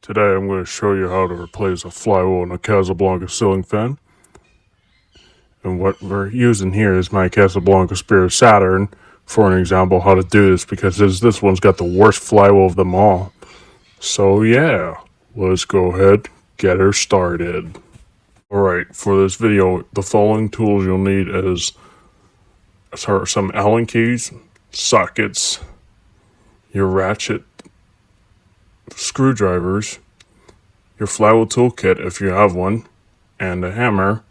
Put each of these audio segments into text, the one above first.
Today I'm going to show you how to replace a flywheel in a Casablanca ceiling fan. And what we're using here is my Casablanca Spirit Saturn for an example how to do this, because this one's got the worst flywheel of them all. So yeah, let's go ahead, get her started. Alright, for this video, the following tools you'll need is some Allen keys, sockets, your ratchet screwdrivers, your flywheel toolkit if you have one, and a hammer,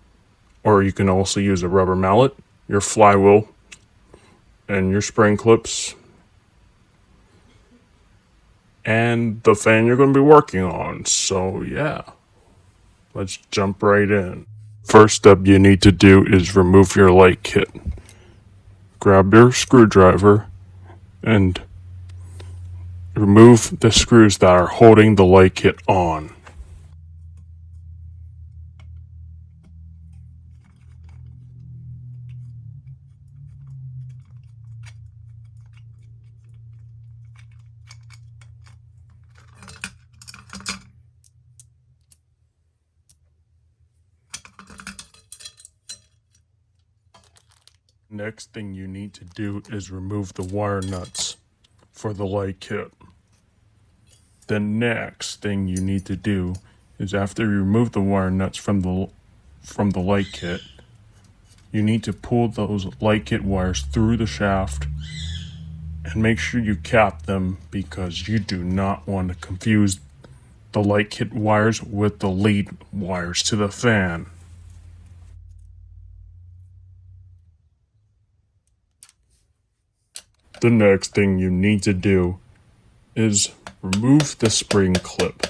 or you can also use a rubber mallet, your flywheel, and your spring clips, and the fan you're going to be working on. So yeah, let's jump right in. First step you need to do is remove your light kit. Grab your screwdriver and remove the screws that are holding the light kit on. Next thing you need to do is remove the wire nuts for the light kit. The next thing you need to do is, after you remove the wire nuts from the light kit, you need to pull those light kit wires through the shaft and make sure you cap them, because you do not want to confuse the light kit wires with the lead wires to the fan. The next thing you need to do is remove the spring clip.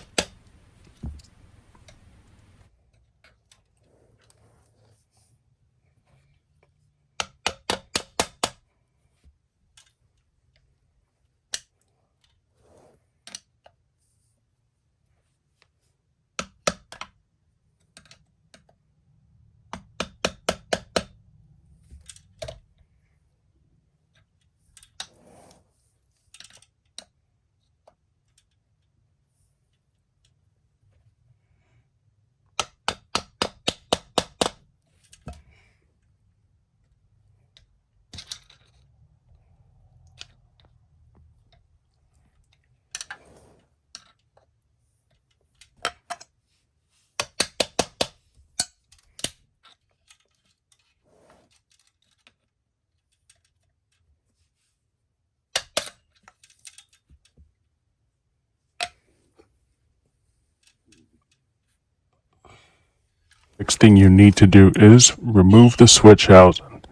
Next thing you need to do is remove the switch housing.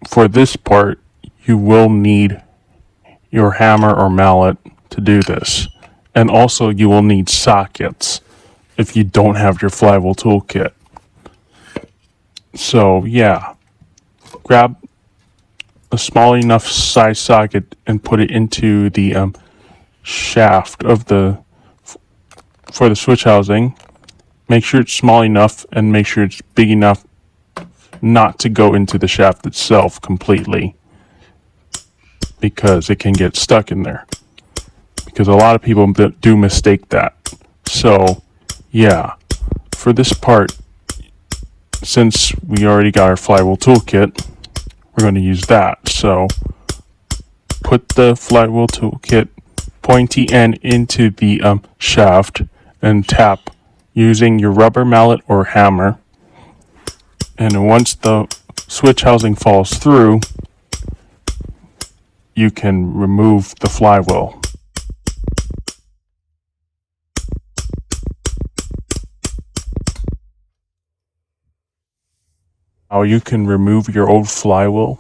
For this part, you will need your hammer or mallet to do this. And also you will need sockets if you don't have your flywheel toolkit. So yeah, grab a small enough size socket and put it into the shaft of for the switch housing. Make sure it's small enough and make sure it's big enough not to go into the shaft itself completely, because it can get stuck in there. Because a lot of people do mistake that. So yeah, for this part, since we already got our flywheel toolkit, we're going to use that. So put the flywheel toolkit pointy end into the shaft and tap using your rubber mallet or hammer. And once the switch housing falls through, you can remove the flywheel. Now you can remove your old flywheel.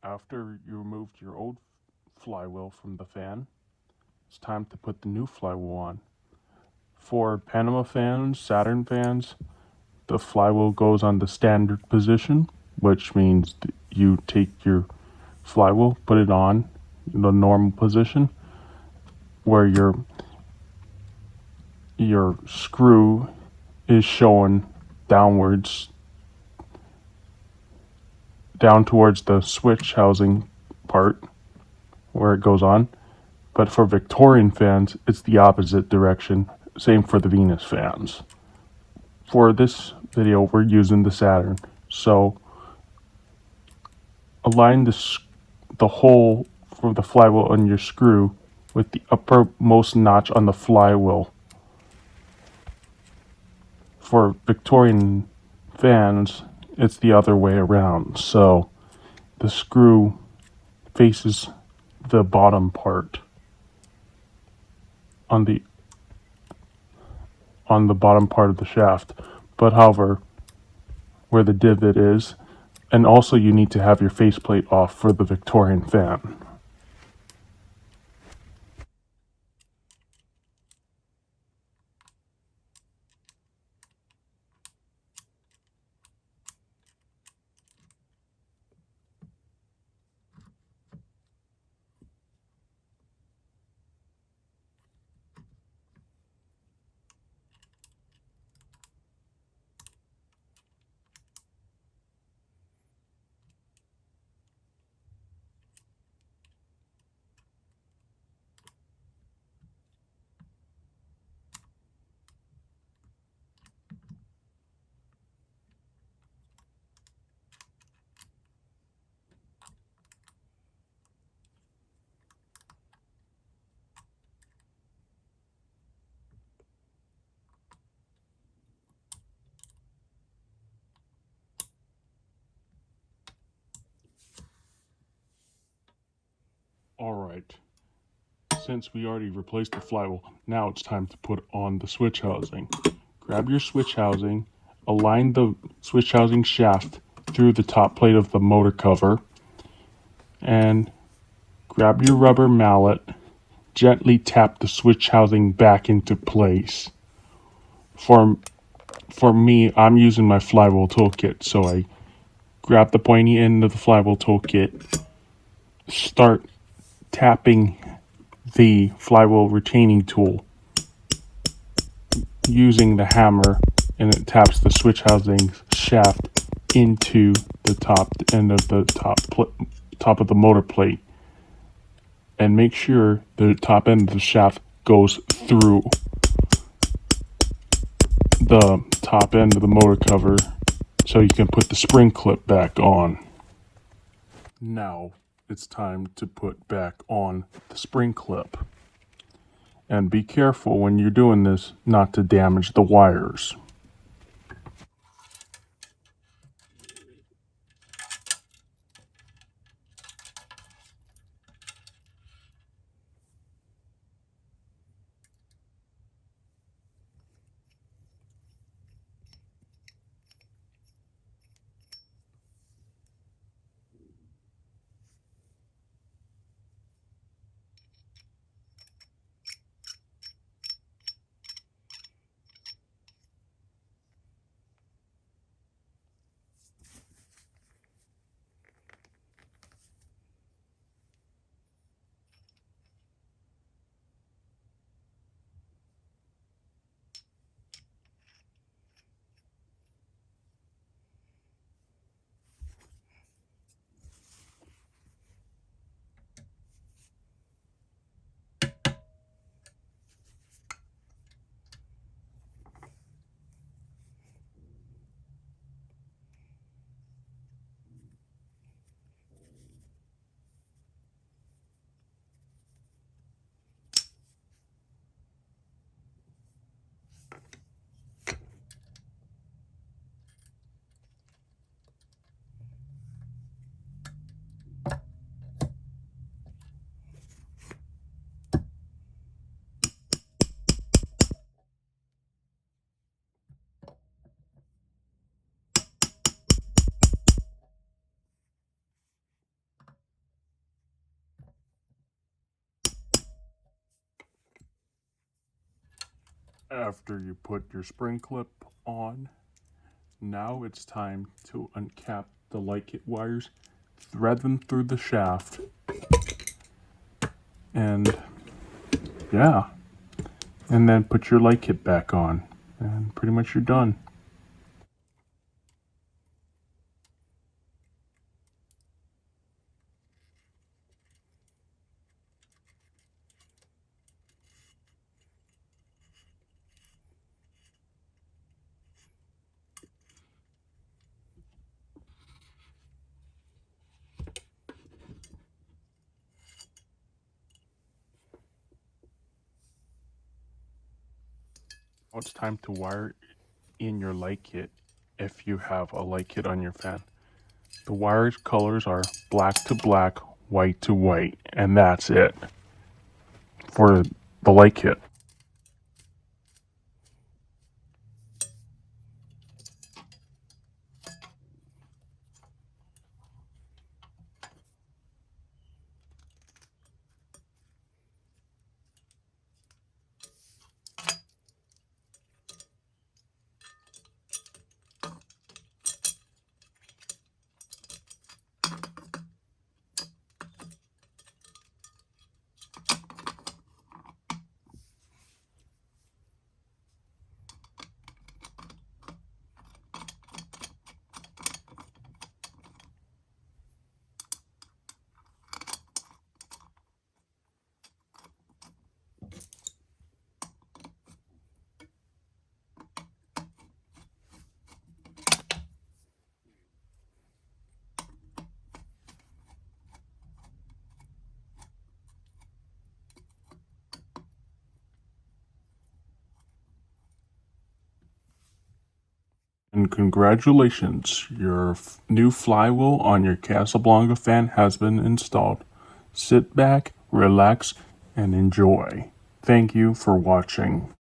After you removed your old flywheel from the fan, it's time to put the new flywheel on. For Panama fans, Saturn fans, the flywheel goes on the standard position, which means you take your flywheel, put it on the normal position, where your screw is showing downwards, down towards the switch housing part where it goes on. But for Victorian fans, it's the opposite direction. Same for the Venus fans. For this video, we're using the Saturn. So align the hole for the flywheel on your screw with the uppermost notch on the flywheel. For Victorian fans, it's the other way around. So the screw faces the bottom part on the bottom part of the shaft. But however, where the divot is, and also you need to have your faceplate off for the Victorian fan. Alright, since we already replaced the flywheel, now it's time to put on the switch housing. Grab your switch housing, align the switch housing shaft through the top plate of the motor cover, and grab your rubber mallet, gently tap the switch housing back into place. For me, I'm using my flywheel toolkit, so I grab the pointy end of the flywheel toolkit, start tapping the flywheel retaining tool using the hammer, and it taps the switch housing shaft into the top end of the top of the motor plate, and make sure the top end of the shaft goes through the top end of the motor cover so you can put the spring clip back on. Now it's time to put back on the spring clip. And be careful when you're doing this not to damage the wires. After you put your spring clip on, now it's time to uncap the light kit wires, thread them through the shaft, and yeah, and then put your light kit back on, and pretty much you're done. Now it's time to wire in your light kit if you have a light kit on your fan. The wires colors are black to black, white to white, and that's it for the light kit. And congratulations, your new flywheel on your Casablanca fan has been installed. Sit back, relax, and enjoy. Thank you for watching.